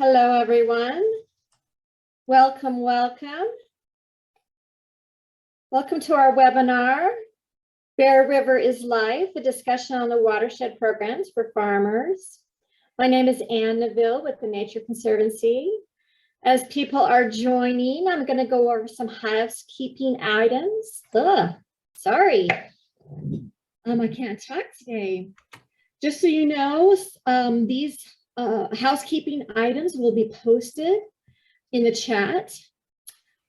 Hello, everyone. Welcome, welcome. Welcome to our webinar, Bear River is Life, a discussion on the watershed programs for farmers. My name is Ann Neville with the Nature Conservancy. As people are joining, I'm going to go over some housekeeping items. Sorry, I can't talk today. Just so you know, these housekeeping items will be posted in the chat.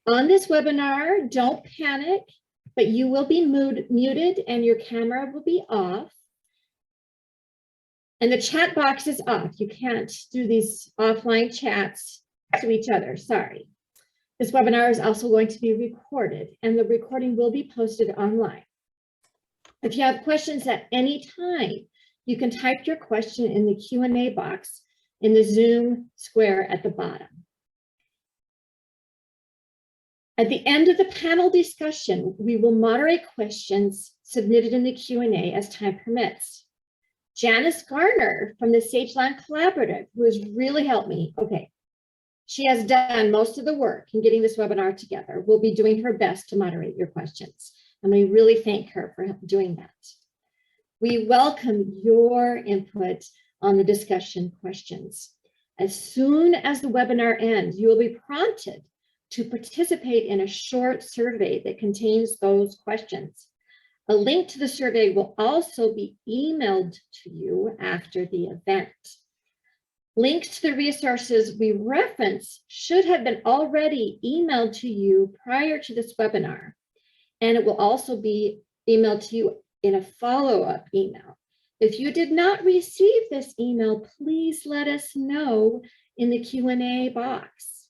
On this webinar, don't panic, but you will be muted and your camera will be off. And the chat box is off. You can't do these offline chats to each other, sorry. This webinar is also going to be recorded and the recording will be posted online. If you have questions at any time, you can type your question in the Q&A box in the Zoom square at the bottom. At the end of the panel discussion, we will moderate questions submitted in the Q&A as time permits. Janice Garner from the Sageland Collaborative, who has really helped me, she has done most of the work in getting this webinar together, will be doing her best to moderate your questions. And we really thank her for doing that. We welcome your input on the discussion questions. As soon as the webinar ends, you will be prompted to participate in a short survey that contains those questions. A link to the survey will also be emailed to you after the event. Links to the resources we reference should have been already emailed to you prior to this webinar, and it will also be emailed to you in a follow-up email. If you did not receive this email, please let us know in the Q&A box.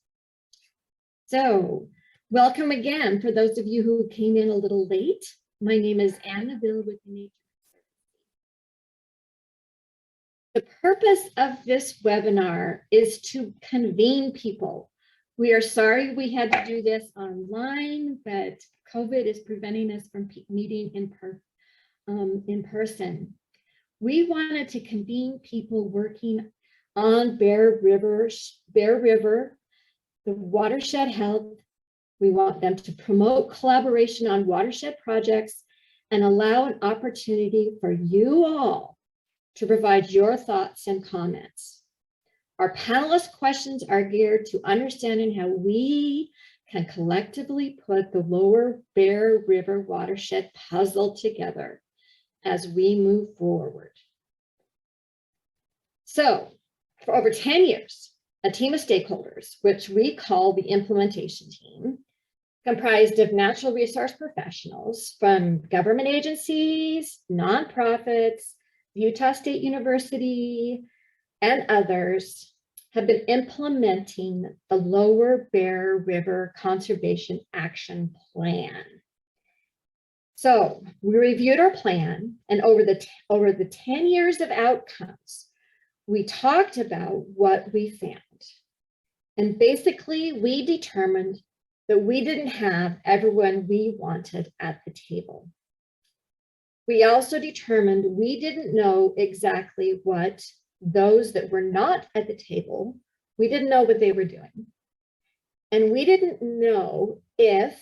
So, welcome again for those of you who came in a little late. My name is Ann Neville with the Nature Conservancy. The purpose of this webinar is to convene people. We are sorry we had to do this online, but COVID is preventing us from meeting in person. We wanted to convene people working on Bear River, the watershed health. We want them to promote collaboration on watershed projects and allow an opportunity for you all to provide your thoughts and comments. Our panelist questions are geared to understanding how we can collectively put the lower Bear River watershed puzzle together as we move forward. So, for over 10 years, a team of stakeholders, which we call the implementation team, comprised of natural resource professionals from government agencies, nonprofits, Utah State University, and others, have been implementing the Lower Bear River Conservation Action Plan. So we reviewed our plan, and over the 10 years of outcomes, we talked about what we found. And basically, we determined that we didn't have everyone we wanted at the table. We also determined we didn't know exactly what those that were not at the table, we didn't know what they were doing. And we didn't know if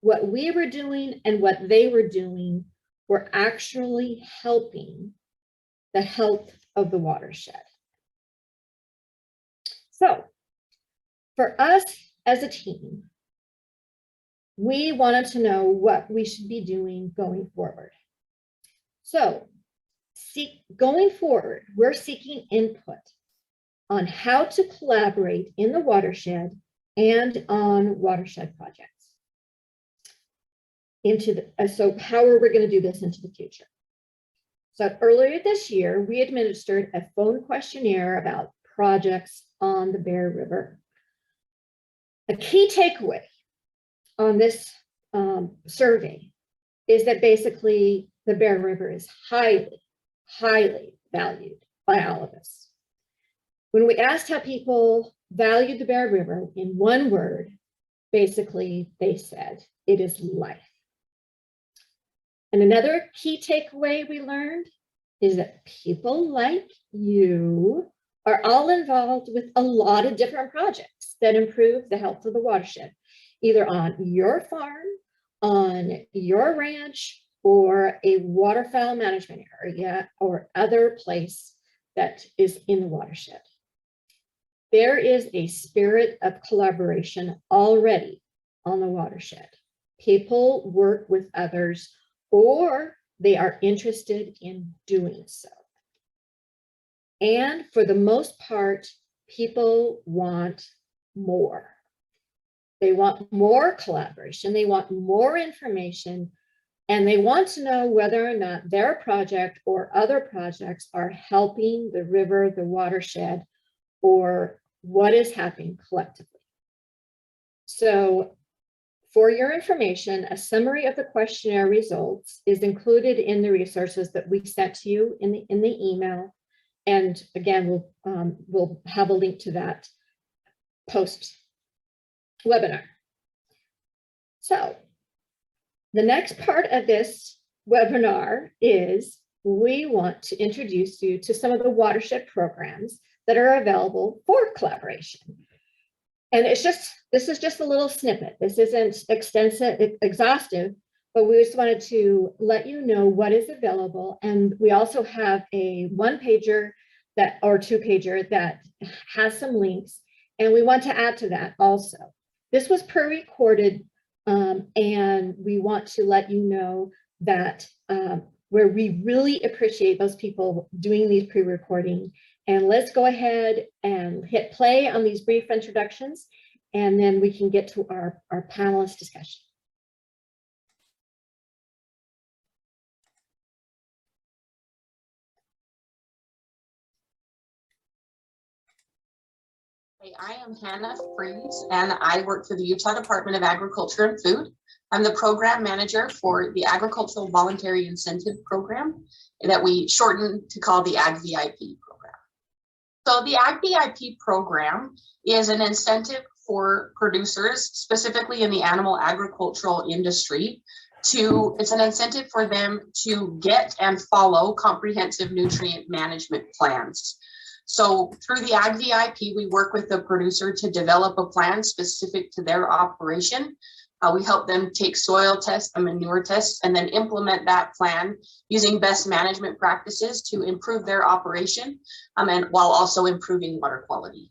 what we were doing and what they were doing were actually helping the health of the watershed. So for us as a team, we wanted to know what we should be doing going forward. So going forward, we're seeking input on how to collaborate in the watershed and on watershed projects. So how are we going to do this into the future? So earlier this year, we administered a phone questionnaire about projects on the Bear River. A key takeaway on this survey is that basically the Bear River is highly, highly valued by all of us. When we asked how people valued the Bear River in one word, basically they said, it is life. And another key takeaway we learned is that people like you are all involved with a lot of different projects that improve the health of the watershed, either on your farm, on your ranch, or a waterfowl management area or other place that is in the watershed. There is a spirit of collaboration already on the watershed. People work with others, or they are interested in doing so. And for the most part, people want more. They want more collaboration, they want more information, and they want to know whether or not their project or other projects are helping the river, the watershed, or what is happening collectively. So for your information, a summary of the questionnaire results is included in the resources that we sent to you in the email. And again, we'll have a link to that post webinar. So the next part of this webinar is we want to introduce you to some of the watershed programs that are available for collaboration. And this is just a little snippet. This isn't exhaustive, but we just wanted to let you know what is available. And we also have a one-pager or two-pager that has some links, and we want to add to that also. This was pre-recorded, and we want to let you know that where we really appreciate those people doing these pre-recording. And let's go ahead and hit play on these brief introductions, and then we can get to our panelist discussion. I am Hannah Freeze, and I work for the Utah Department of Agriculture and Food. I'm the program manager for the Agricultural Voluntary Incentive Program that we shorten to call the Ag VIP program. So the Ag VIP program is an incentive for producers, specifically in the animal agricultural industry, it's an incentive for them to get and follow comprehensive nutrient management plans. So through the Ag VIP, we work with the producer to develop a plan specific to their operation. We help them take soil tests and manure tests and then implement that plan using best management practices to improve their operation and while also improving water quality.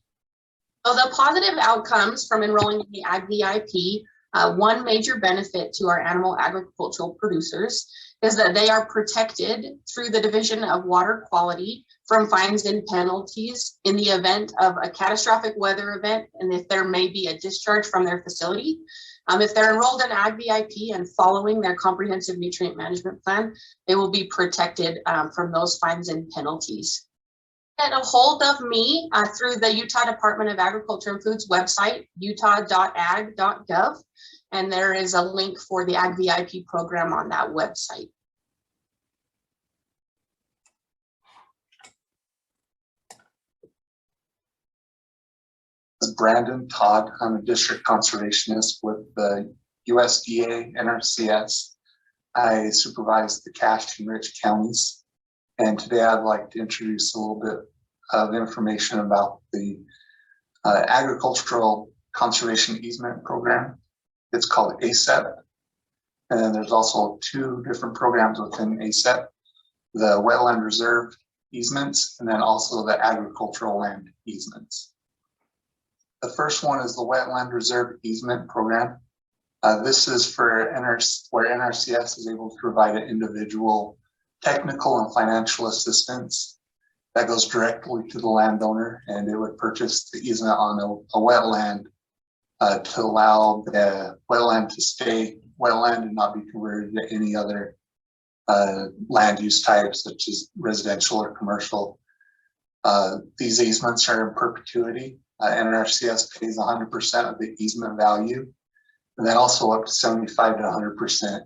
So the positive outcomes from enrolling in the Ag VIP, one major benefit to our animal agricultural producers is that they are protected through the Division of Water Quality from fines and penalties in the event of a catastrophic weather event, and if there may be a discharge from their facility. If they're enrolled in Ag VIP and following their comprehensive nutrient management plan, they will be protected from those fines and penalties. Get a hold of me through the Utah Department of Agriculture and Foods website, utah.ag.gov, and there is a link for the Ag VIP program on that website. Brandon Todd. I'm a district conservationist with the USDA NRCS. I supervise the Cache and Rich counties. And today I'd like to introduce a little bit of information about the Agricultural Conservation Easement Program. It's called ACEP. And then there's also two different programs within ACEP, the Wetland Reserve Easements, and then also the Agricultural Land Easements. The first one is the Wetland Reserve Easement Program. This is for where NRCS is able to provide an individual technical and financial assistance that goes directly to the landowner, and it would purchase the easement on a wetland to allow the wetland to stay wetland and not be converted to any other land use types, such as residential or commercial. These easements are in perpetuity. NRCS pays 100% of the easement value, and then also up to 75 to 100%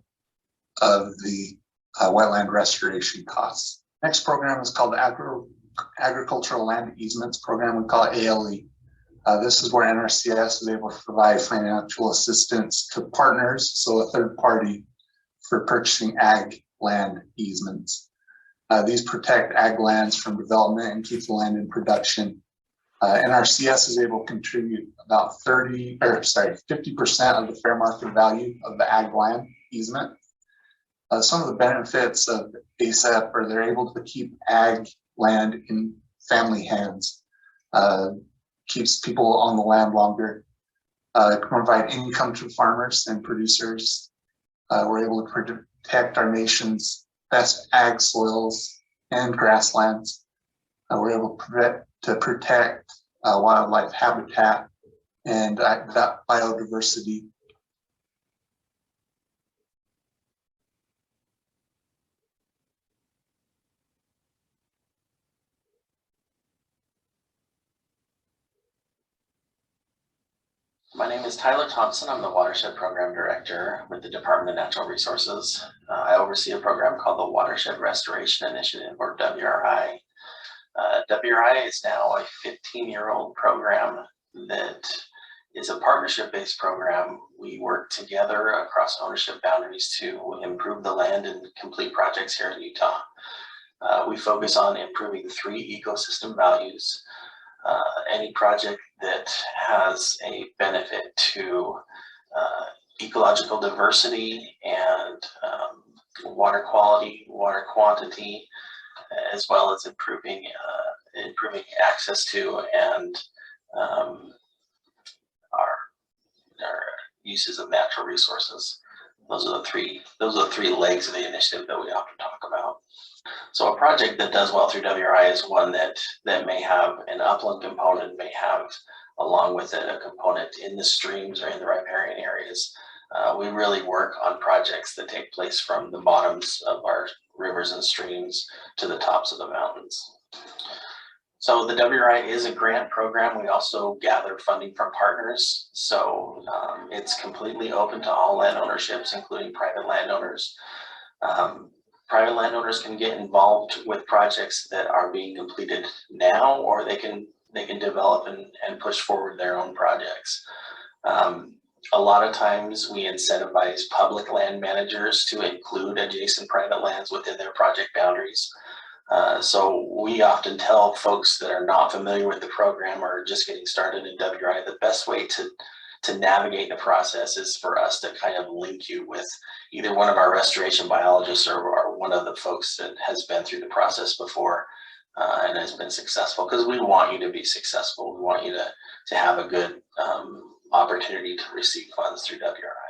of the wetland restoration costs. Next program is called the Agricultural Land Easements Program. We call it ALE. This is where NRCS is able to provide financial assistance to partners, so a third party, for purchasing ag land easements. These protect ag lands from development and keep the land in production NRCS is able to contribute about 50% of the fair market value of the ag land easement. Some of the benefits of ASEP are they're able to keep ag land in family hands, keeps people on the land longer, provide income to farmers and producers. We're able to protect our nation's best ag soils and grasslands. We're able to protect wildlife habitat and that biodiversity. My name is Tyler Thompson. I'm the Watershed Program Director with the Department of Natural Resources. I oversee a program called the Watershed Restoration Initiative, or WRI. WRI is now a 15-year-old program that is a partnership-based program. We work together across ownership boundaries to improve the land and complete projects here in Utah. We focus on improving 3 ecosystem values. Any project that has a benefit to ecological diversity and water quality, water quantity, as well as improving access to and our uses of natural resources. Those are the three legs of the initiative that we often talk about. So a project that does well through WRI is one that may have an upland component, may have along with it a component in the streams or in the riparian areas. We really work on projects that take place from the bottoms of our rivers and streams to the tops of the mountains. So the WRI is a grant program. We also gather funding from partners. So it's completely open to all landownerships, including private landowners. Private landowners can get involved with projects that are being completed now, or they can develop and push forward their own projects. A lot of times we incentivize public land managers to include adjacent private lands within their project boundaries. So we often tell folks that are not familiar with the program or just getting started in WRI, the best way to navigate the process is for us to kind of link you with either one of our restoration biologists or one of the folks that has been through the process before and has been successful, because we want you to be successful. We want you to have a good opportunity to receive funds through WRI.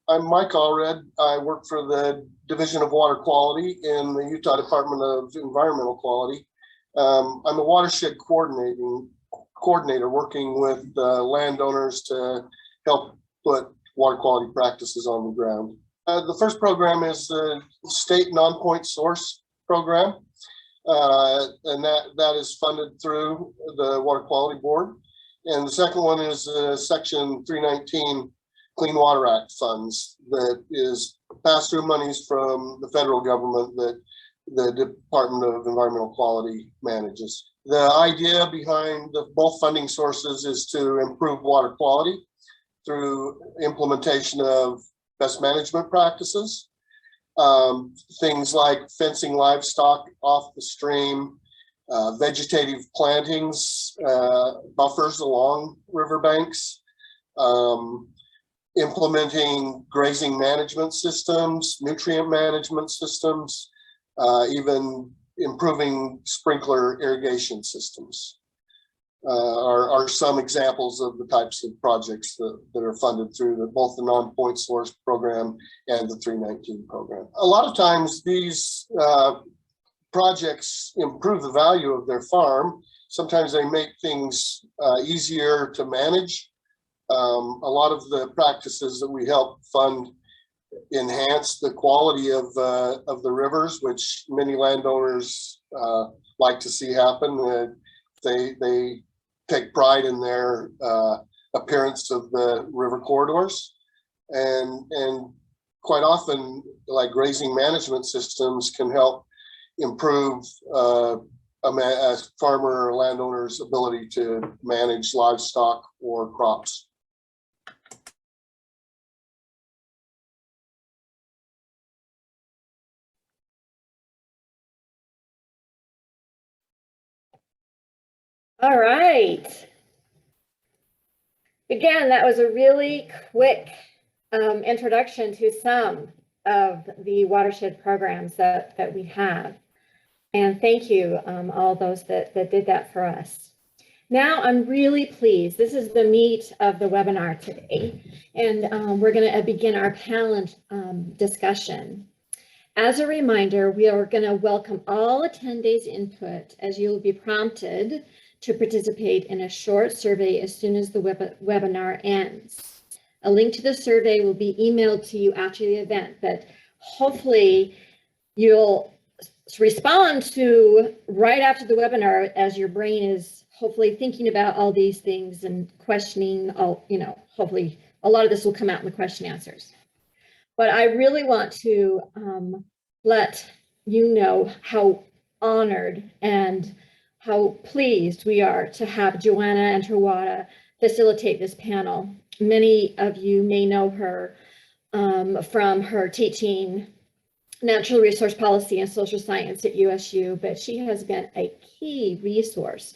I'm Mike Allred. I work for the Division of Water Quality in the Utah Department of Environmental Quality. I'm a watershed coordinator working with landowners to help put water quality practices on the ground. The first program is the state non-point source program, and that is funded through the Water Quality Board. And the second one is Section 319 Clean Water Act funds, that is pass-through monies from the federal government that the Department of Environmental Quality manages. The idea behind both funding sources is to improve water quality through implementation of best management practices, things like fencing livestock off the stream, vegetative plantings, buffers along riverbanks, implementing grazing management systems, nutrient management systems, even improving sprinkler irrigation systems are some examples of the types of projects that are funded through both the non-point source program and the 319 program. A lot of times these projects improve the value of their farm. Sometimes they make things easier to manage. A lot of the practices that we help fund enhance the quality of the rivers, which many landowners like to see happen. They take pride in their appearance of the river corridors, and quite often, like grazing management systems can help improve a farmer or landowner's ability to manage livestock or crops. All right. Again, that was a really quick introduction to some of the watershed programs that we have. And thank you, all those that did that for us. Now I'm really pleased. This is the meat of the webinar today. And we're going to begin our panel discussion. As a reminder, we are going to welcome all attendees' input as you will be prompted to participate in a short survey as soon as the webinar ends. A link to the survey will be emailed to you after the event, but hopefully you'll respond to right after the webinar as your brain is hopefully thinking about all these things and questioning all, hopefully a lot of this will come out in the question answers. But I really want to let you know how honored and how pleased we are to have Joanna and Tawada facilitate this panel. Many of you may know her from her teaching natural resource policy and social science at USU, but she has been a key resource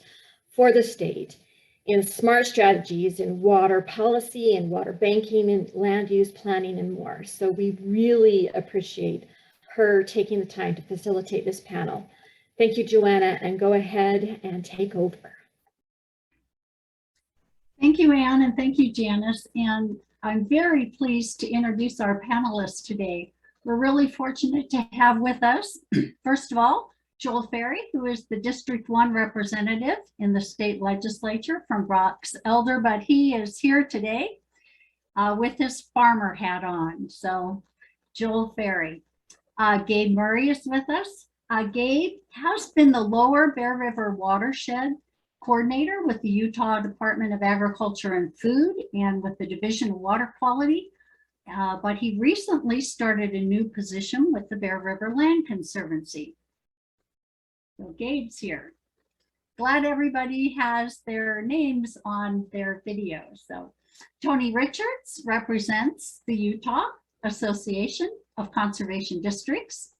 for the state in smart strategies in water policy and water banking and land use planning and more. So we really appreciate her taking the time to facilitate this panel. Thank you, Joanna, and go ahead and take over. Thank you, Anne, and thank you, Janice. And I'm very pleased to introduce our panelists today. We're really fortunate to have with us, first of all, Joel Ferry, who is the District 1 representative in the state legislature from Brock's Elder, but he is here today with his farmer hat on. So Joel Ferry. Gabe Murray is with us. Gabe has been the Lower Bear River Watershed Coordinator with the Utah Department of Agriculture and Food and with the Division of Water Quality. But he recently started a new position with the Bear River Land Conservancy. So Gabe's here. Glad everybody has their names on their video. So Tony Richards represents the Utah Association of Conservation Districts.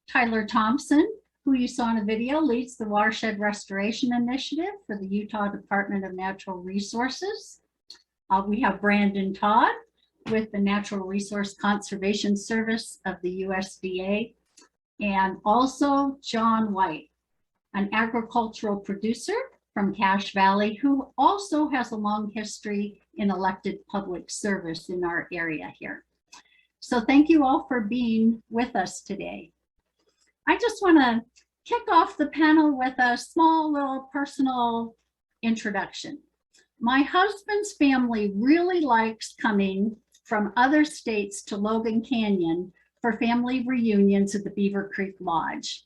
Tyler Thompson, who you saw in the video, leads the Watershed Restoration Initiative for the Utah Department of Natural Resources. We have Brandon Todd with the Natural Resource Conservation Service of the USDA, and also John White, an agricultural producer from Cache Valley, who also has a long history in elected public service in our area here. So thank you all for being with us today. I just want to kick off the panel with a small little personal introduction. My husband's family really likes coming from other states to Logan Canyon for family reunions at the Beaver Creek Lodge.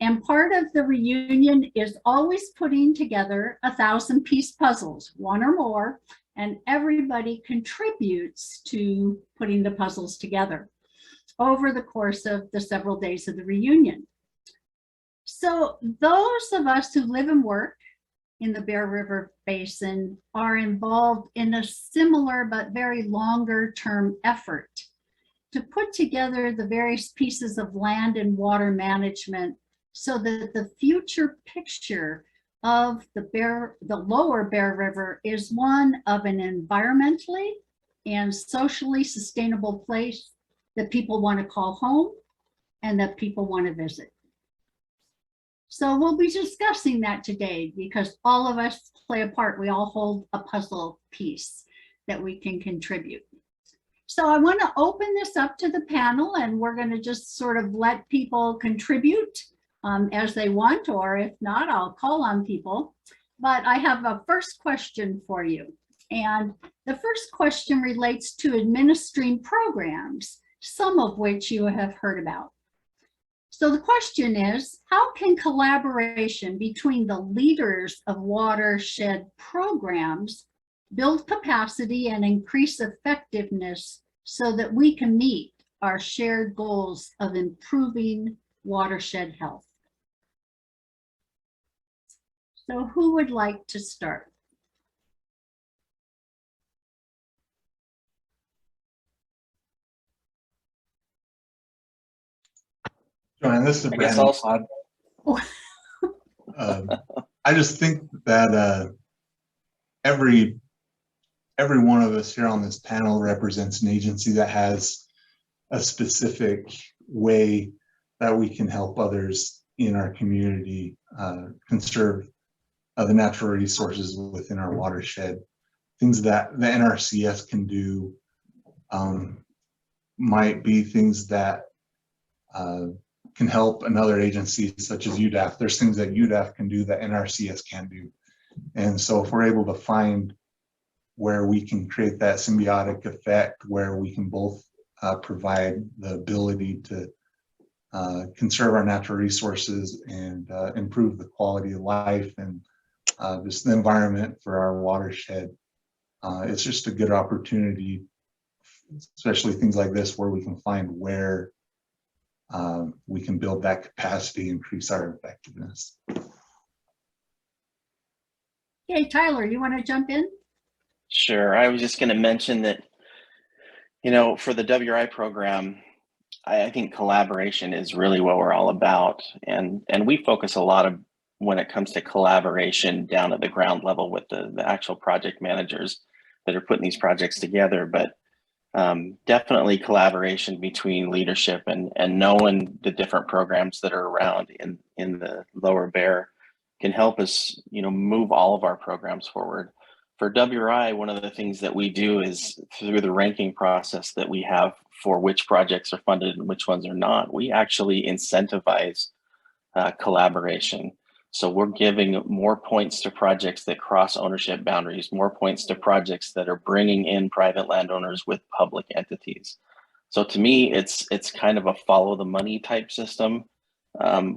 And part of the reunion is always putting together 1,000-piece puzzles, one or more, and everybody contributes to putting the puzzles together over the course of the several days of the reunion. So those of us who live and work in the Bear River Basin are involved in a similar but very longer term effort to put together the various pieces of land and water management so that the future picture of the lower Bear River is one of an environmentally and socially sustainable place that people want to call home and that people want to visit. So we'll be discussing that today because all of us play a part. We all hold a puzzle piece that we can contribute. So I want to open this up to the panel, and we're going to just sort of let people contribute as they want, or if not, I'll call on people. But I have a first question for you. And the first question relates to administering programs, some of which you have heard about. So the question is, how can collaboration between the leaders of watershed programs build capacity and increase effectiveness so that we can meet our shared goals of improving watershed health? So who would like to start? Joanne, this is I guess Brandon I'll- Todd. I just think that every one of us here on this panel represents an agency that has a specific way that we can help others in our community conserve the natural resources within our watershed. Things that the NRCS can do might be things that can help another agency such as UDAF. There's things that UDAF can do that NRCS can do. And so if we're able to find where we can create that symbiotic effect, where we can both provide the ability to conserve our natural resources and improve the quality of life and just the environment for our watershed, it's just a good opportunity, especially things like this, where we can find where we can build that capacity, increase our effectiveness. Okay, Tyler, you want to jump in? Sure. I was just going to mention that, you know, for the WRI program, I think collaboration is really what we're all about. And we focus a lot of when it comes to collaboration down at the ground level with the actual project managers that are putting these projects together. But definitely collaboration between leadership and knowing the different programs that are around in the Lower Bear can help us, you know, move all of our programs forward. For WRI, one of the things that we do is through the ranking process that we have for which projects are funded and which ones are not, we actually incentivize collaboration. So we're giving more points to projects that cross ownership boundaries, more points to projects that are bringing in private landowners with public entities. So to me, it's kind of a follow the money type system.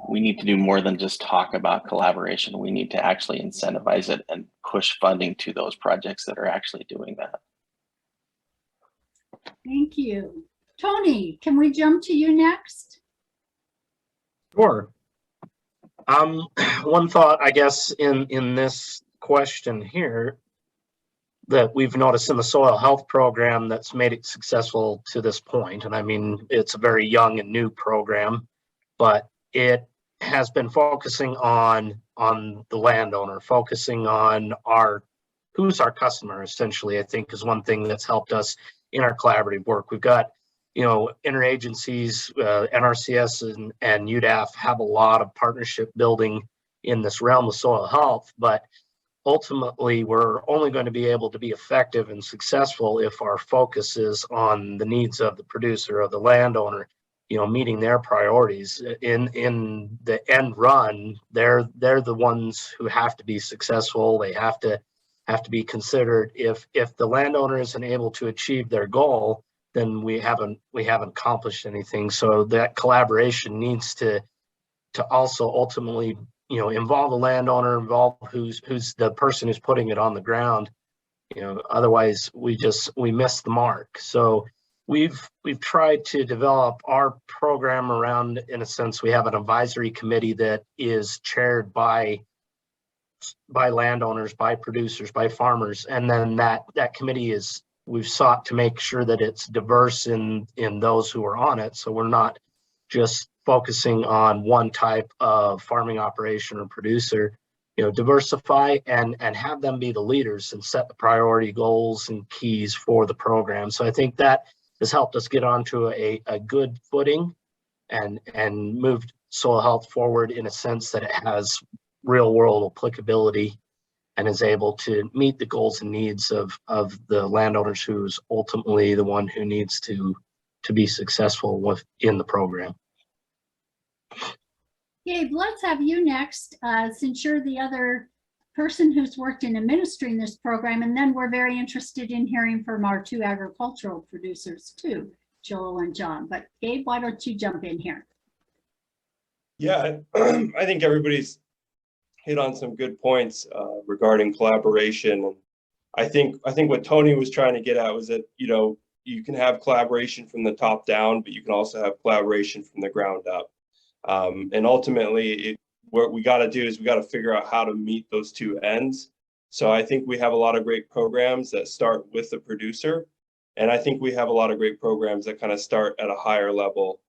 We need to do more than just talk about collaboration. We need to actually incentivize it and push funding to those projects that are actually doing that. Thank you. Tony, can we jump to you next? Sure. One thought, I guess, in this question here that we've noticed in the soil health program that's made it successful to this point, and I mean, it's a very young and new program, but it has been focusing on the landowner, focusing on who's our customer, essentially, I think is one thing that's helped us in our collaborative work. We've got, you know, interagencies, NRCS and UDAF have a lot of partnership building in this realm of soil health, but ultimately we're only going to be able to be effective and successful if our focus is on the needs of the producer or the landowner, you know, meeting their priorities. In the end run, they're the ones who have to be successful. They have to be considered. If the landowner isn't able to achieve their goal, then we haven't accomplished anything. So that collaboration needs to also ultimately, you know, involve the landowner, involve who's the person who's putting it on the ground. You know, otherwise we miss the mark. So we've tried to develop our program around, in a sense, we have an advisory committee that is chaired by landowners, by producers, by farmers, and then that committee we've sought to make sure that it's diverse in those who are on it. So we're not just focusing on one type of farming operation or producer, you know, diversify and have them be the leaders and set the priority goals and keys for the program. So I think that has helped us get onto a good footing and moved soil health forward in a sense that it has real world applicability and is able to meet the goals and needs of the landowners, who's ultimately the one who needs to be successful within the program. Gabe, let's have you next, since you're the other person who's worked in administering this program, and then we're very interested in hearing from our two agricultural producers too, Joel and John. But Gabe, why don't you jump in here? Yeah, I think everybody's hit on some good points regarding collaboration. I think what Tony was trying to get at was that, you know, you can have collaboration from the top down, but you can also have collaboration from the ground up. And ultimately, what we got to do is we got to figure out how to meet those two ends. So I think we have a lot of great programs that start with the producer. And I think we have a lot of great programs that kind of start at a higher level,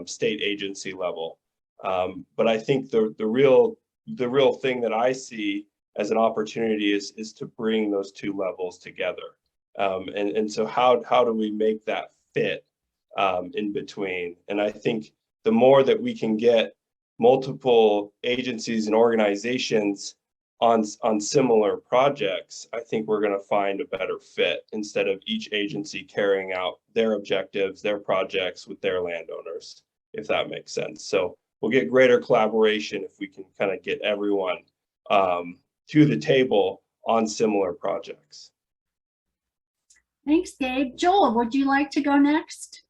state agency level. But I think the real the real thing that I see as an opportunity is to bring those two levels together. And so how do we make that fit in between? And I think the more that we can get multiple agencies and organizations on similar projects, I think we're going to find a better fit instead of each agency carrying out their objectives, their projects with their landowners, if that makes sense. So we'll get greater collaboration if we can kind of get everyone to the table on similar projects. Thanks, Gabe. Joel, would you like to go next?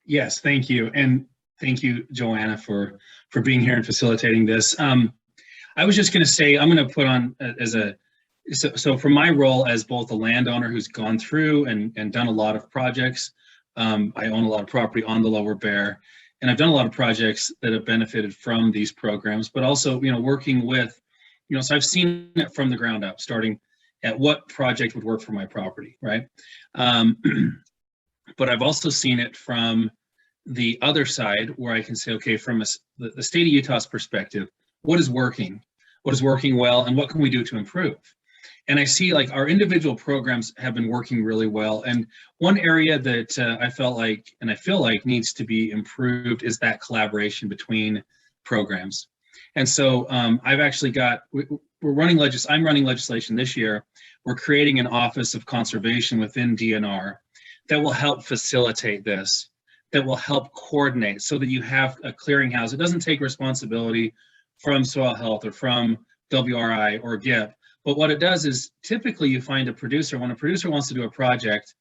Yes, thank you. And thank you, Joanna, for being here and facilitating this. I was just going to say, I'm going to put on so for my role as both a landowner who's gone through and done a lot of projects, I own a lot of property on the Lower Bear, and I've done a lot of projects that have benefited from these programs, but also, working with, so I've seen it from the ground up, starting at what project would work for my property, right? But I've also seen it from the other side where I can say, okay, from the state of Utah's perspective, what is working well, and what can we do to improve? And I see like our individual programs have been working really well. And one area that I feel like needs to be improved is that collaboration between programs. And so I've actually I'm running legislation this year. We're creating an Office of Conservation within DNR that will help facilitate this, that will help coordinate so that you have a clearinghouse. It doesn't take responsibility from soil health or from WRI or GIP. But what it does is typically you find a producer, when a producer wants to do a project,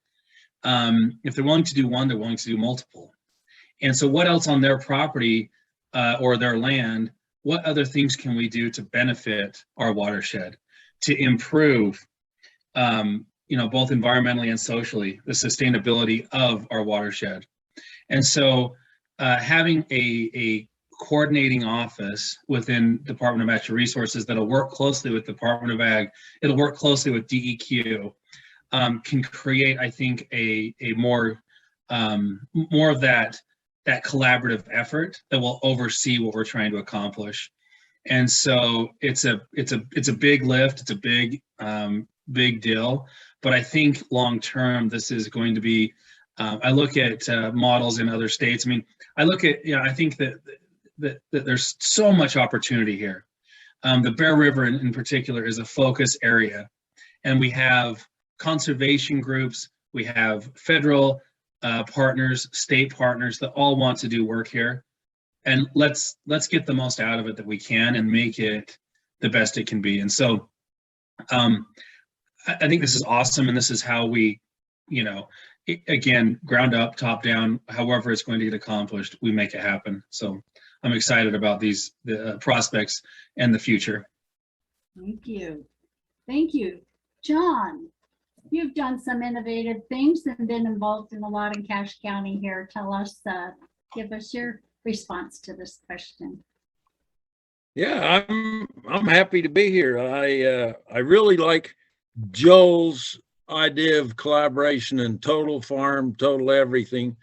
if they're willing to do one, they're willing to do multiple. And so what else on their property or their land, what other things can we do to benefit our watershed, to improve, both environmentally and socially, the sustainability of our watershed? And so having a coordinating office within Department of Natural Resources that'll work closely with Department of Ag, it'll work closely with DEQ, can create, I think, a more of that collaborative effort that will oversee what we're trying to accomplish. And so it's a big lift, it's a big deal, but I think long term this is going to be. I look at models in other states. I mean, I think that there's so much opportunity here. The Bear River in particular is a focus area, and we have conservation groups, we have federal partners, state partners that all want to do work here, and let's get the most out of it that we can and make it the best it can be. And so I think this is awesome, and this is how we, again, ground up, top down, however it's going to get accomplished, we make it happen. So I'm excited about the prospects and the future. Thank you. Thank you. John, you've done some innovative things and been involved in a lot in Cache County here. Give us your response to this question. Yeah, I'm happy to be here. I really like Joel's idea of collaboration and total farm, total everything,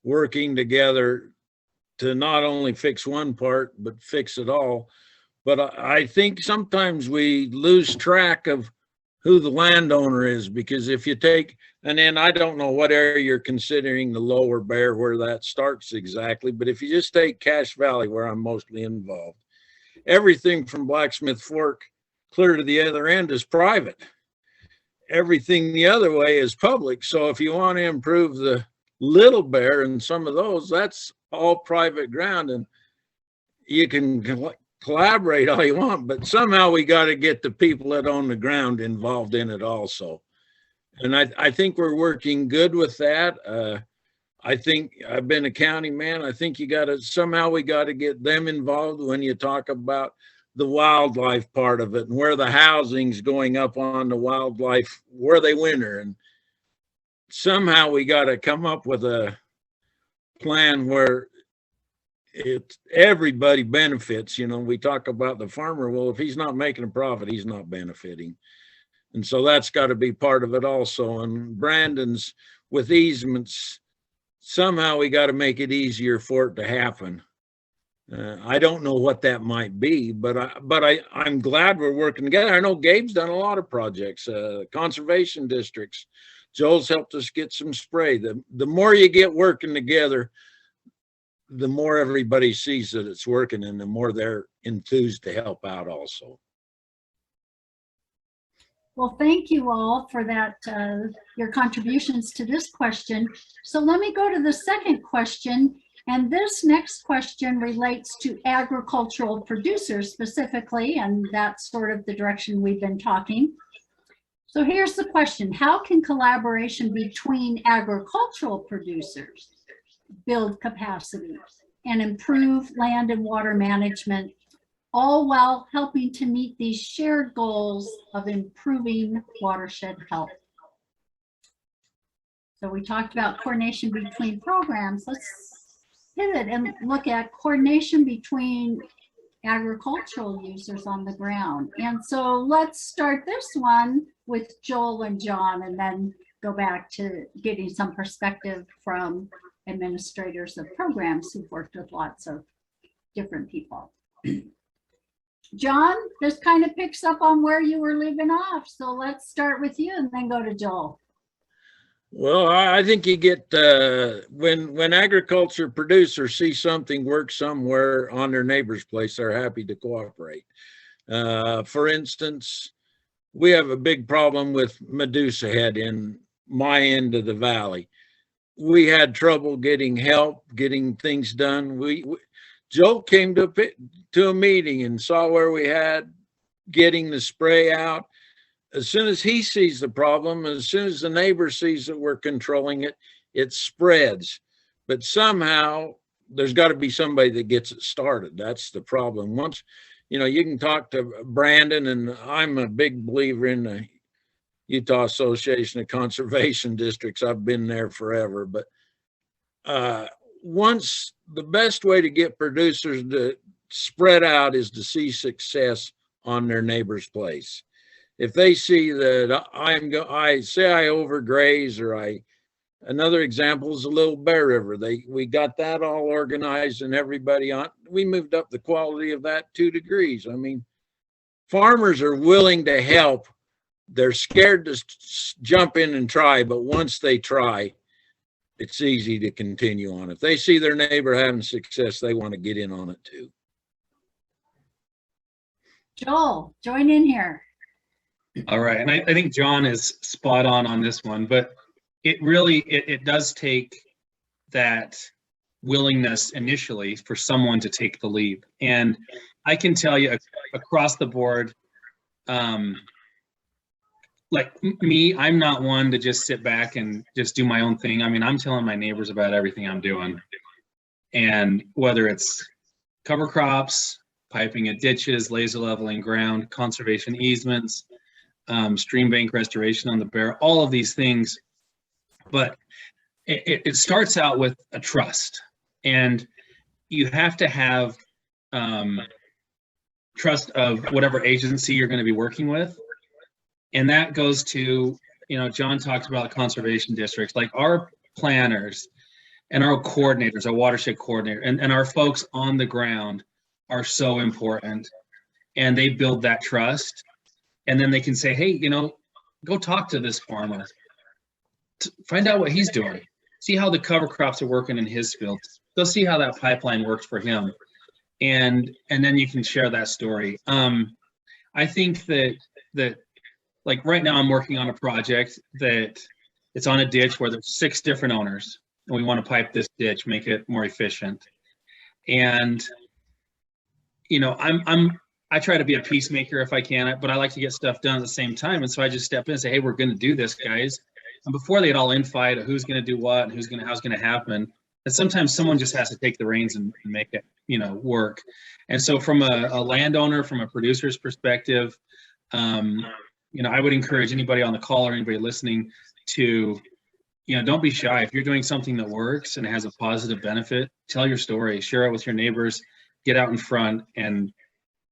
working together to not only fix one part, but fix it all. But I think sometimes we lose track of who the landowner is, because if you take, and then I don't know what area you're considering the Lower Bear, where that starts exactly, but if you just take Cache Valley, where I'm mostly involved, everything from Blacksmith Fork clear to the other end is private. Everything the other way is public. So if you want to improve the Little Bear and some of those, that's all private ground, and you can collaborate all you want, but somehow we got to get the people that own the ground involved in it also. And I think we're working good with that. I think I've been a county man. I think we got to get them involved when you talk about the wildlife part of it and where the housing's going up on the wildlife, where they winter. And somehow we got to come up with a plan where everybody benefits. We talk about the farmer. Well, if he's not making a profit, he's not benefiting. And so that's got to be part of it also. And Brandon's with easements, somehow we got to make it easier for it to happen. I don't know what that might be, but I'm glad we're working together. I know Gabe's done a lot of projects, conservation districts. Joel's helped us get some spray. The more you get working together, the more everybody sees that it's working and the more they're enthused to help out also. Well, thank you all for that, your contributions to this question. So let me go to the second question. And this next question relates to agricultural producers specifically, and that's sort of the direction we've been talking. So here's the question: how can collaboration between agricultural producers build capacity and improve land and water management, all while helping to meet these shared goals of improving watershed health? So we talked about coordination between programs. Let's pivot and look at coordination between agricultural users on the ground. And so let's start this one with Joel and John, and then go back to getting some perspective from administrators of programs who've worked with lots of different people. John, this kind of picks up on where you were leaving off. So let's start with you and then go to Joel. Well, I think you get, when agriculture producers see something work somewhere on their neighbor's place, they're happy to cooperate. For instance, we have a big problem with Medusa Head in my end of the valley. We had trouble getting help, getting things done. Joe came to a meeting and saw where we had getting the spray out. As soon as he sees the problem, as soon as the neighbor sees that we're controlling it, it spreads. But somehow there's got to be somebody that gets it started. That's the problem. Once, you can talk to Brandon, and I'm a big believer in the Utah Association of Conservation Districts. I've been there forever. But once, the best way to get producers to spread out is to see success on their neighbor's place. If they see that I say I overgraze, or another example is the Little Bear River. We got that all organized and everybody on. We moved up the quality of that 2 degrees. I mean, farmers are willing to help. They're scared to jump in and try, but once they try, it's easy to continue on. If they see their neighbor having success, they want to get in on it too. Joel, join in here. All right, and I think John is spot on this one, but it really, it does take that willingness initially for someone to take the lead. And I can tell you across the board, like me, I'm not one to just sit back and just do my own thing. I mean, I'm telling my neighbors about everything I'm doing. And whether it's cover crops, piping of ditches, laser leveling ground, conservation easements, stream bank restoration on the Bear, all of these things. But it starts out with a trust, and you have to have trust of whatever agency you're going to be working with. And that goes to, John talked about conservation districts, like our planners and our coordinators, our watershed coordinator, and our folks on the ground are so important. And they build that trust. And then they can say, hey, go talk to this farmer. Find out what he's doing. See how the cover crops are working in his field. Go see how that pipeline works for him. And then you can share that story. I think that like right now I'm working on a project that it's on a ditch where there's 6 different owners, and we want to pipe this ditch, make it more efficient. And I try to be a peacemaker if I can, but I like to get stuff done at the same time. And so I just step in and say, hey, we're going to do this, guys. And before they get all infight of who's going to do what and how's going to happen, and sometimes someone just has to take the reins and make it, work. And so from a landowner, from a producer's perspective, I would encourage anybody on the call or anybody listening to, don't be shy. If you're doing something that works and has a positive benefit, tell your story, share it with your neighbors, get out in front and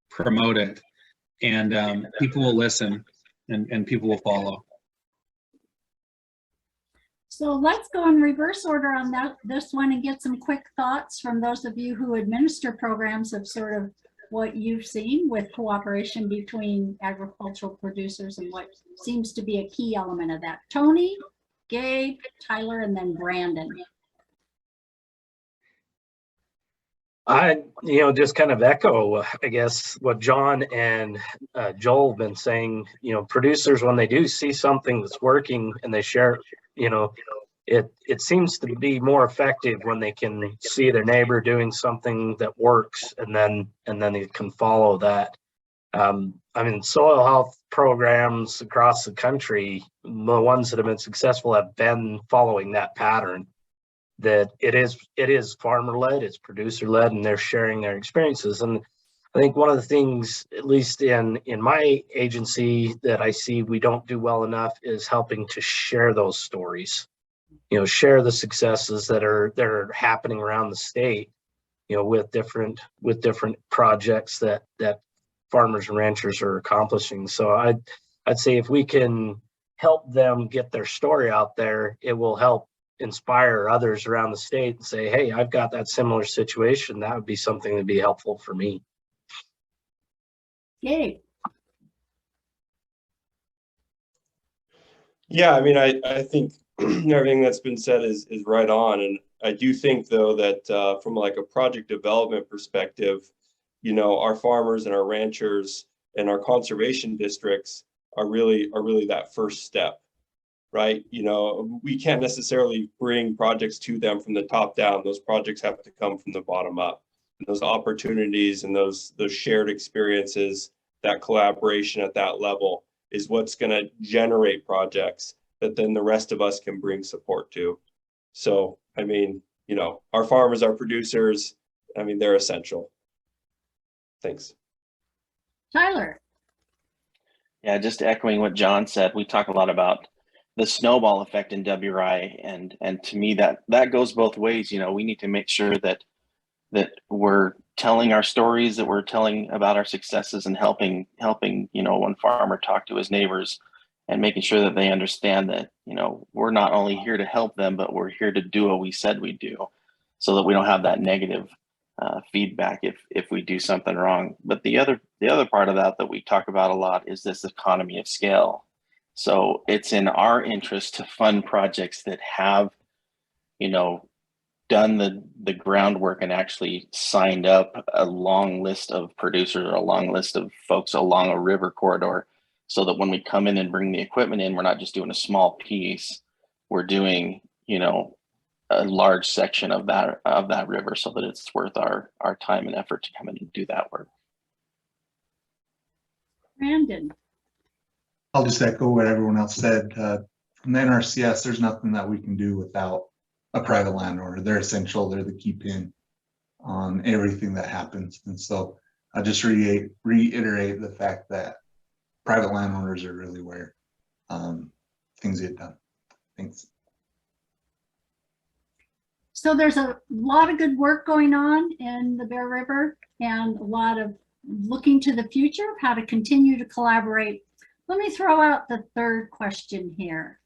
promote it. And people will listen and people will follow. So let's go in reverse order on this one and get some quick thoughts from those of you who administer programs of sort of what you've seen with cooperation between agricultural producers and what seems to be a key element of that. Tony, Gabe, Tyler, and then Brandon. I, just kind of echo, I guess, what John and Joel have been saying. Producers, when they do see something that's working and they share, it seems to be more effective when they can see their neighbor doing something that works, and then they can follow that. Soil health programs across the country, the ones that have been successful have been following that pattern. That it is farmer led, it's producer led, and they're sharing their experiences. And I think one of the things, at least in my agency, that I see we don't do well enough is helping to share those stories. Share the successes that are happening around the state. With different projects that farmers and ranchers are accomplishing. So I'd say if we can help them get their story out there, it will help inspire others around the state and say, hey, I've got that similar situation. That would be something that'd be helpful for me. Yay. Yeah, I think everything that's been said is right on. And I do think, though, that from like a project development perspective, our farmers and our ranchers and our conservation districts are really that first step, right? We can't necessarily bring projects to them from the top down. Those projects have to come from the bottom up. And those opportunities and those shared experiences, that collaboration at that level is what's going to generate projects that then the rest of us can bring support to. So, our farmers, our producers, they're essential. Thanks. Tyler. Yeah, just echoing what John said, we talk a lot about the snowball effect in WRI, and to me that goes both ways. We need to make sure that we're telling our stories, that we're telling about our successes, and helping one farmer talk to his neighbors, and making sure that they understand that we're not only here to help them, but we're here to do what we said we'd do, so that we don't have that negative feedback if we do something wrong. But the other part of that we talk about a lot is this economy of scale. So it's in our interest to fund projects that have, done the groundwork and actually signed up a long list of producers or a long list of folks along a river corridor, so that when we come in and bring the equipment in, we're not just doing a small piece, we're doing, a large section of that river, so that it's worth our time and effort to come in and do that work. Brandon. I'll just echo what everyone else said. From the NRCS, there's nothing that we can do without a private landowner. They're essential. They're the key pin on everything that happens. And so I just reiterate the fact that private landowners are really where things get done. Thanks. So there's a lot of good work going on in the Bear River, and a lot of looking to the future of how to continue to collaborate. Let me throw out the third question here.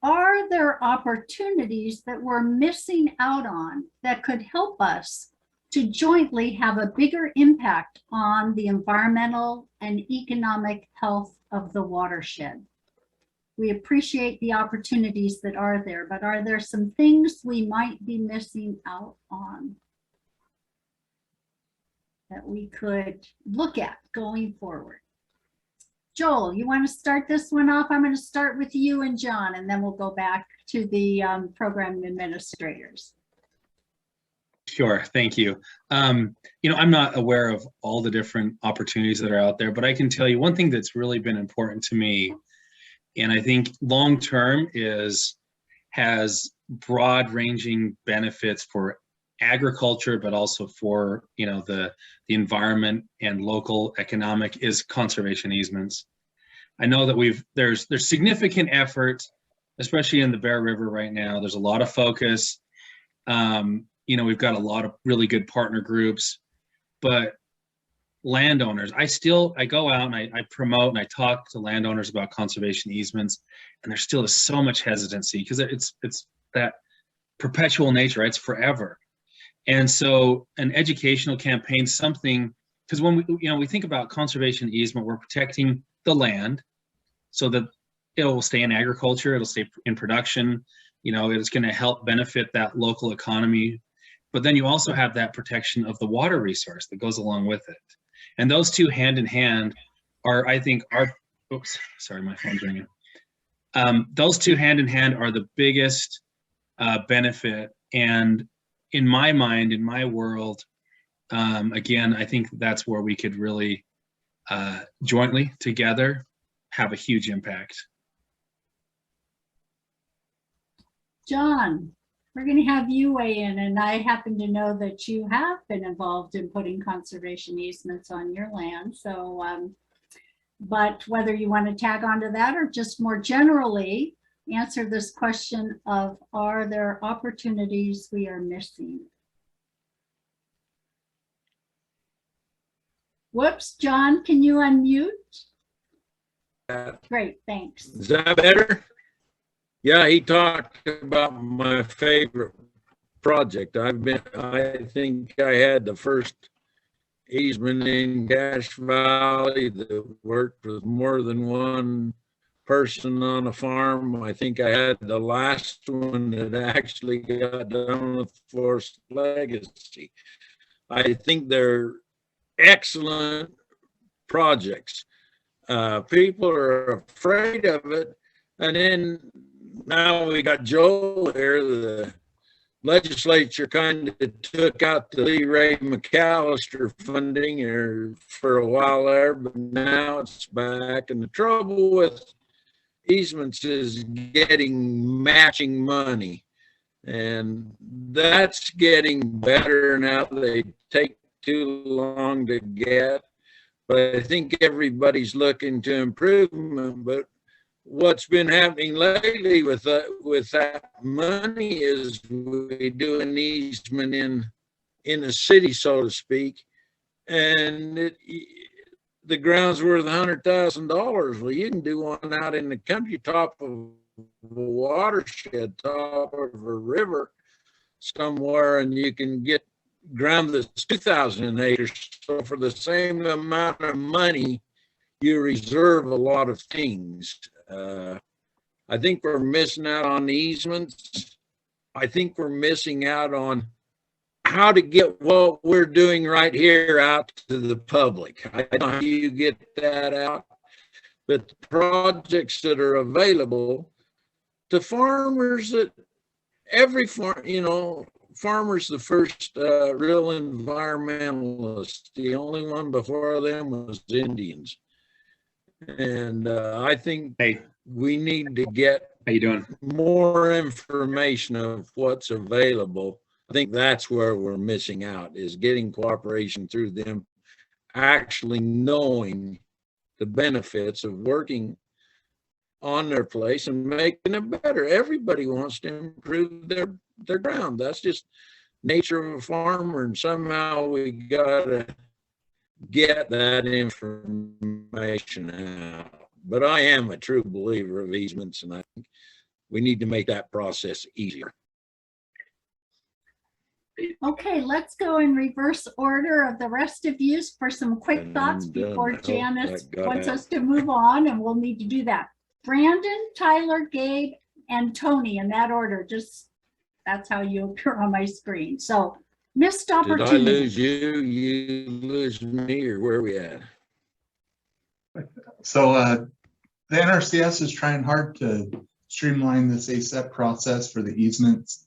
Are there opportunities that we're missing out on that could help us to jointly have a bigger impact on the environmental and economic health of the watershed? We appreciate the opportunities that are there, but are there some things we might be missing out on that we could look at going forward? Joel, you want to start this one off? I'm going to start with you and John, and then we'll go back to the program administrators. Sure, thank you. I'm not aware of all the different opportunities that are out there, but I can tell you one thing that's really been important to me, and I think long-term has broad-ranging benefits for agriculture, but also for the environment and local economic, is conservation easements. I know that there's significant effort, especially in the Bear River right now. There's a lot of focus. We've got a lot of really good partner groups, but landowners. I go out and I promote and I talk to landowners about conservation easements, and there's still so much hesitancy because it's that perpetual nature, right? It's forever. And so an educational campaign, something, because when we think about conservation easement, we're protecting the land so that it will stay in agriculture, it'll stay in production, it's going to help benefit that local economy. But then you also have that protection of the water resource that goes along with it. And those two hand in hand are, I think, oops, sorry, my phone's ringing. Those two hand in hand are the biggest benefit. And in my mind, in my world, again, I think that's where we could really jointly together have a huge impact. John, we're going to have you weigh in, and I happen to know that you have been involved in putting conservation easements on your land. So, but whether you want to tag onto that or just more generally answer this question of, are there opportunities we are missing? Whoops, John, can you unmute? Great, thanks. Is that better? Yeah, he talked about my favorite project. I think I had the first easement in Cache Valley that worked with more than one person on a farm. I think I had the last one that actually got done with Forest Legacy. I think they're excellent projects. People are afraid of it. And then now we got Joel here. The legislature kind of took out the Lee Ray McAllister funding for a while there, but now it's back. And the trouble with easements is getting matching money. And that's getting better now. They take too long to get. But I think everybody's looking to improvement. But what's been happening lately with that money is we do an easement in a city, so to speak, and the ground's worth $100,000. Well, you can do one out in the country, top of a watershed, top of a river somewhere, and you can get ground that's 2,000 acres. So for the same amount of money, you reserve a lot of things. I think we're missing out on easements. I think we're missing out on how to get what we're doing right here out to the public. I don't know how you get that out, but the projects that are available to farmers, that every farm, farmers, the first real environmentalists. The only one before them was Indians. And I think we need to get more information of what's available. I think that's where we're missing out, is getting cooperation through them, actually knowing the benefits of working on their place and making it better. Everybody wants to improve their ground. That's just nature of a farmer, and somehow we gotta get that information out. But I am a true believer of easements, and I think we need to make that process easier. Okay, let's go in reverse order of the rest of you for some quick thoughts before Janice wants us to move on, and we'll need to do that. Brandon, Tyler, Gabe, and Tony, in that order. Just that's how you appear on my screen. So, missed opportunity. Did I lose you? You lose me, or where are we at? So the NRCS is trying hard to streamline this ASEP process for the easements.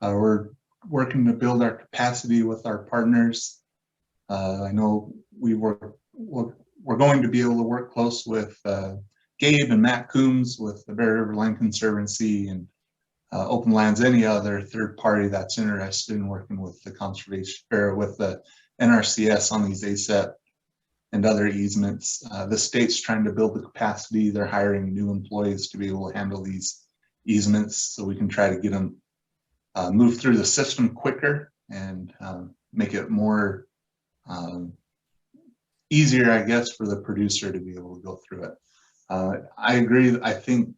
We're working to build our capacity with our partners. I know we're going to be able to work close with Gabe and Matt Coombs with the Bear River Land Conservancy and Open Lands, any other third party that's interested in working with the conservation or with the NRCS on these ASEP and other easements. The state's trying to build the capacity. They're hiring new employees to be able to handle these easements, so we can try to get them move through the system quicker and make it more easier, I guess, for the producer to be able to go through it. I agree. I think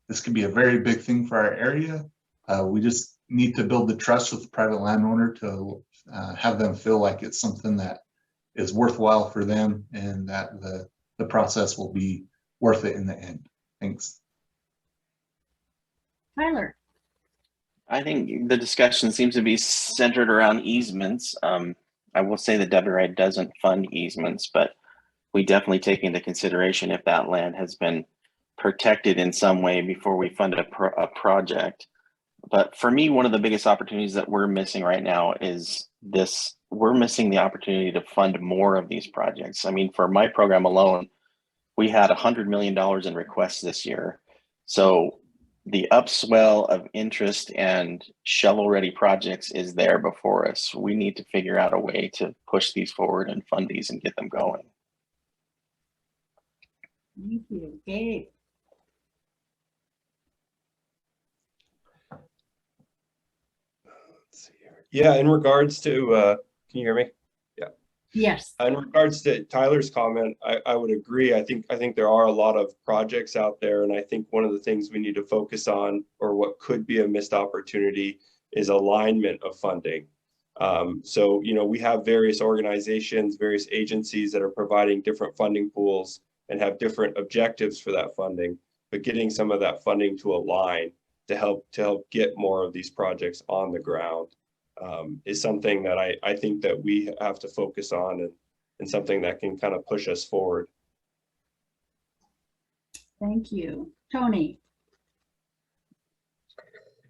this could be a very big thing for our area. We just need to build the trust with the private landowner to have them feel like it's something that is worthwhile for them and that the process will be worth it in the end. Thanks. Tyler. I think the discussion seems to be centered around easements. I will say that WRI doesn't fund easements, but we definitely take into consideration if that land has been protected in some way before we fund a project. But for me, one of the biggest opportunities that we're missing right now is this. We're missing the opportunity to fund more of these projects. I mean, for my program alone, we had $100 million in requests this year. So the upswell of interest and shovel-ready projects is there before us. We need to figure out a way to push these forward and fund these and get them going. Thank you. Gabe. Let's see here. Yeah, in regards to, can you hear me? Yeah. Yes. In regards to Tyler's comment, I would agree. I think there are a lot of projects out there, and I think one of the things we need to focus on, or what could be a missed opportunity, is alignment of funding. So, you know, we have various organizations, various agencies that are providing different funding pools and have different objectives for that funding, but getting some of that funding to align to help get more of these projects on the ground is something that I think that we have to focus on, and something that can kind of push us forward. Thank you. Tony.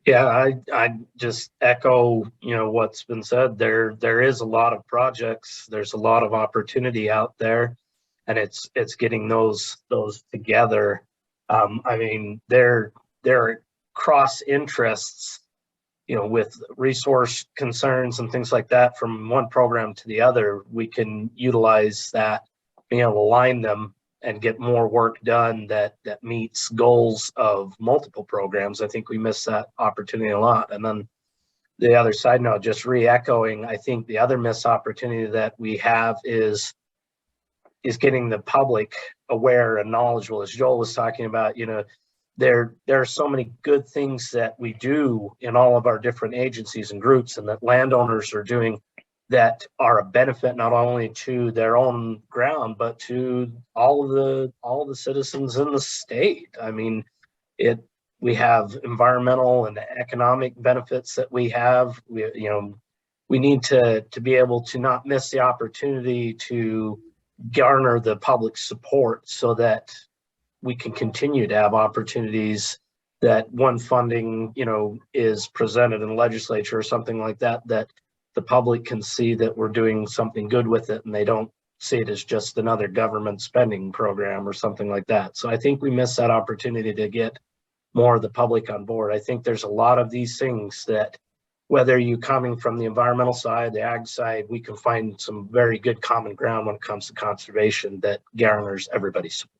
Yeah, I just echo, you know, what's been said. There is a lot of projects. There's a lot of opportunity out there, and it's getting those together. I mean, there are cross interests, you know, with resource concerns and things like that from one program to the other. We can utilize that, being able to align them and get more work done that meets goals of multiple programs. I think we miss that opportunity a lot. And then the other side note, just re-echoing, I think the other missed opportunity that we have is getting the public aware and knowledgeable. As Joel was talking about, you know, there are so many good things that we do in all of our different agencies and groups, and that landowners are doing that are a benefit not only to their own ground, but to all of the citizens in the state. I mean, we have environmental and economic benefits that we have. We need to be able to not miss the opportunity to garner the public support so that we can continue to have opportunities that when funding, you know, is presented in the legislature or something like that, that the public can see that we're doing something good with it, and they don't see it as just another government spending program or something like that. So I think we miss that opportunity to get more of the public on board. I think there's a lot of these things that, whether you coming from the environmental side, the ag side, we can find some very good common ground when it comes to conservation that garners everybody's support.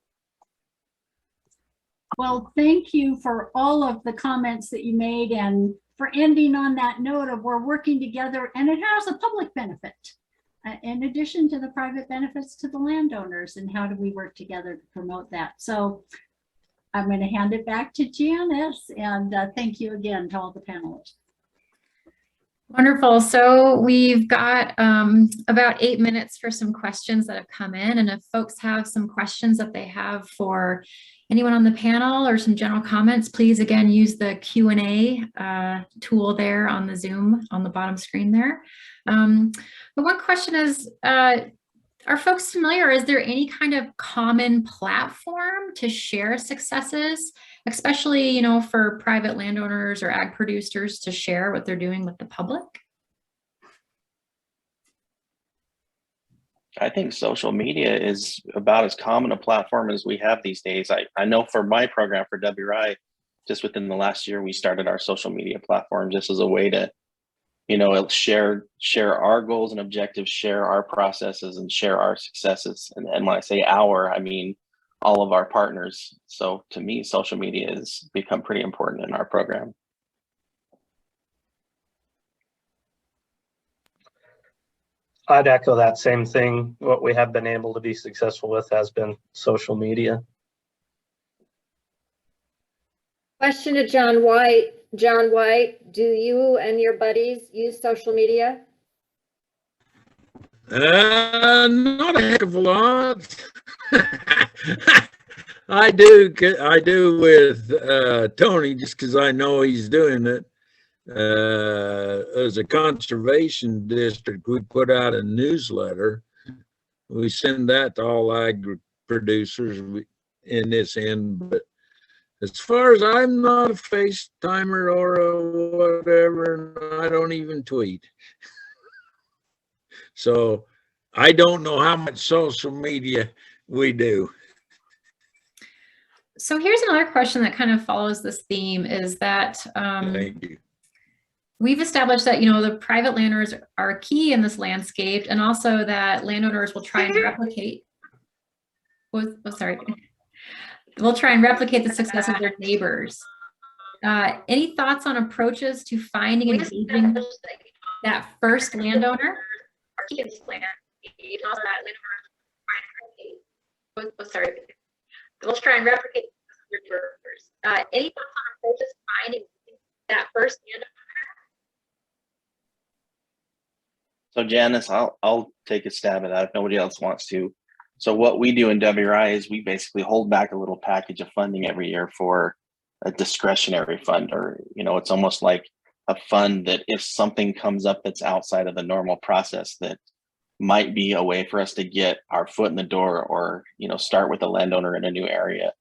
Well, thank you for all of the comments that you made, and for ending on that note of we're working together, and it has a public benefit in addition to the private benefits to the landowners, and how do we work together to promote that. So I'm going to hand it back to Janice, and thank you again to all the panelists. Wonderful. So we've got about 8 minutes for some questions that have come in. And if folks have some questions that they have for anyone on the panel or some general comments, please again use the Q&A tool there on the Zoom on the bottom screen there. But one question is, are folks familiar? Is there any kind of common platform to share successes, especially, you know, for private landowners or ag producers to share what they're doing with the public? I think social media is about as common a platform as we have these days. I know for my program for WRI, just within the last year, we started our social media platform just as a way to, you know, share our goals and objectives, share our processes, and share our successes. And when I say our, I mean all of our partners. So to me, social media has become pretty important in our program. I'd echo that same thing. What we have been able to be successful with has been social media. Question to John White. John White, do you and your buddies use social media? Not a heck of a lot. I do with Tony just because I know he's doing it. As a conservation district, we put out a newsletter. We send that to all ag producers in this end. But as far as I'm not a FaceTimer or a whatever, and I don't even tweet. So I don't know how much social media we do. So here's another question that kind of follows this theme is that Thank you. we've established that, you know, the private landowners are key in this landscape, and also that landowners will try and replicate. Will try and replicate the success of their neighbors. Any thoughts on approaches to finding and engaging that first landowner? We'll try and replicate the success of their neighbors. Any thoughts on approaches to finding that first landowner? So Janice, I'll take a stab at that if nobody else wants to. So what we do in WRI is we basically hold back a little package of funding every year for a discretionary fund, or, you know, it's almost like a fund that if something comes up that's outside of the normal process that might be a way for us to get our foot in the door, or, you know, start with a landowner in a new area,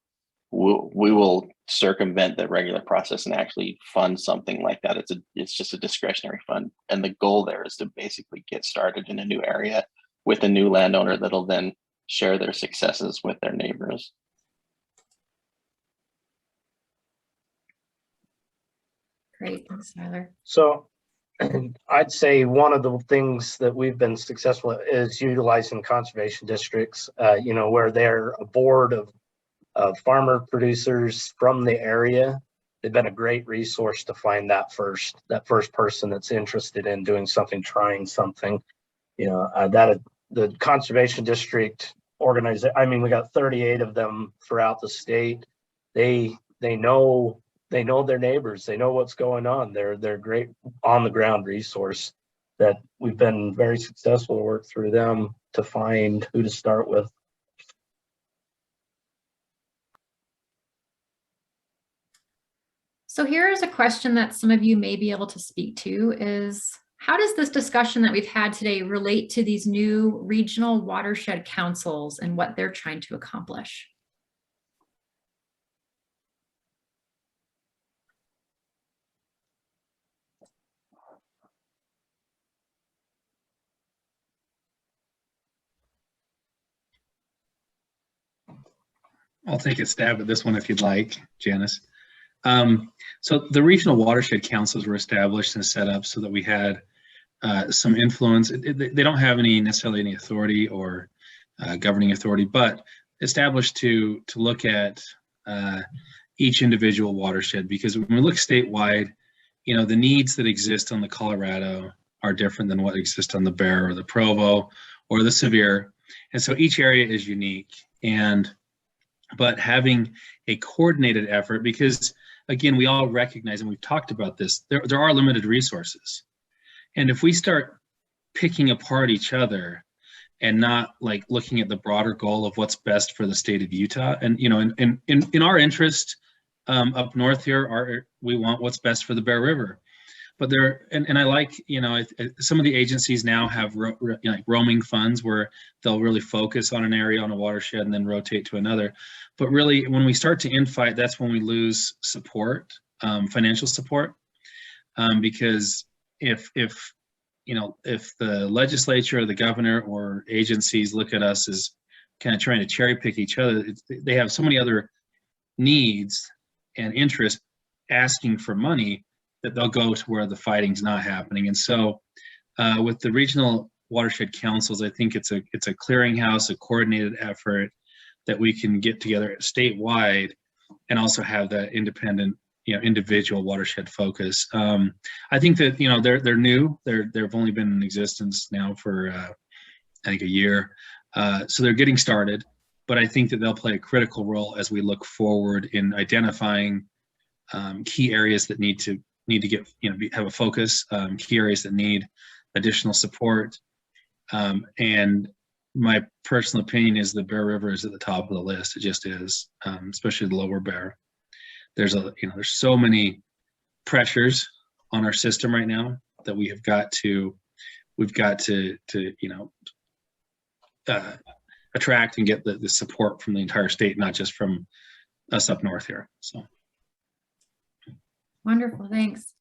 we will circumvent the regular process and actually fund something like that. It's just a discretionary fund. And the goal there is to basically get started in a new area with a new landowner that'll then share their successes with their neighbors. Great, thanks, Tyler. So I'd say one of the things that we've been successful at is utilizing conservation districts, you know, where they're a board of farmer producers from the area. They've been a great resource to find that first person that's interested in doing something, trying something. You know, that the conservation district organization, I mean, we got 38 of them throughout the state. They know their neighbors. They know what's going on. They're great on the ground resource that we've been very successful to work through them to find who to start with. So here is a question that some of you may be able to speak to is, how does this discussion that we've had today relate to these new regional watershed councils and what they're trying to accomplish? I'll take a stab at this one if you'd like, Janice. So the regional watershed councils were established and set up so that we had some influence. They don't have necessarily any authority or governing authority, but established to look at each individual watershed, because when we look statewide, you know, the needs that exist on the Colorado are different than what exists on the Bear or the Provo or the Sevier, and so each area is unique. But having a coordinated effort, because again, we all recognize, and we've talked about this, there are limited resources. And if we start picking apart each other and not like looking at the broader goal of what's best for the state of Utah, and, you know, in our interest up north here, we want what's best for the Bear River. But I like, you know, some of the agencies now have like roaming funds where they'll really focus on an area, on a watershed, and then rotate to another. But really, when we start to infight, that's when we lose support, financial support, because if the legislature or the governor or agencies look at us as kind of trying to cherry pick each other, they have so many other needs and interests asking for money that they'll go to where the fighting's not happening. And so with the regional watershed councils, I think it's a clearinghouse, a coordinated effort that we can get together statewide and also have that independent, individual watershed focus. I think that, they're new. They've only been in existence now for, I think, a year. So they're getting started, but I think that they'll play a critical role as we look forward in identifying key areas that need to get, have a focus, key areas that need additional support. And my personal opinion is the Bear River is at the top of the list. It just is, especially the lower Bear. There's so many pressures on our system right now that we've got to attract and get the support from the entire state, not just from us up north here. So. Wonderful, thanks.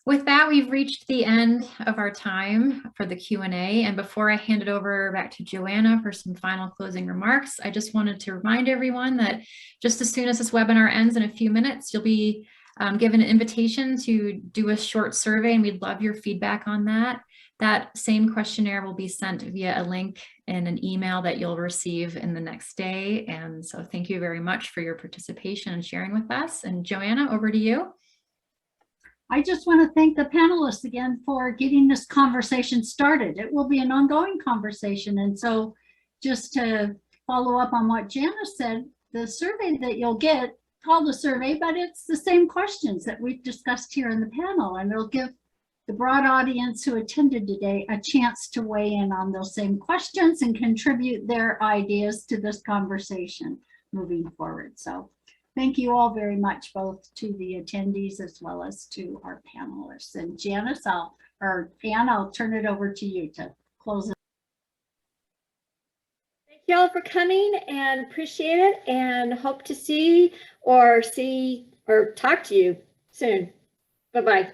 With that, we've reached the end of our time for the Q&A. And before I hand it over back to Joanna for some final closing remarks, I just wanted to remind everyone that just as soon as this webinar ends in a few minutes, you'll be given an invitation to do a short survey, and we'd love your feedback on that. That same questionnaire will be sent via a link in an email that you'll receive in the next day. And so thank you very much for your participation and sharing with us. And Joanna, over to you. I just want to thank the panelists again for getting this conversation started. It will be an ongoing conversation. And so just to follow up on what Janice said, the survey that you'll get, called a survey, but it's the same questions that we've discussed here in the panel, and it'll give the broad audience who attended today a chance to weigh in on those same questions and contribute their ideas to this conversation moving forward. So thank you all very much, both to the attendees as well as to our panelists. And Janice, Ann, I'll turn it over to you to close it. Thank you all for coming, and appreciate it, and hope to see or talk to you soon. Bye-bye.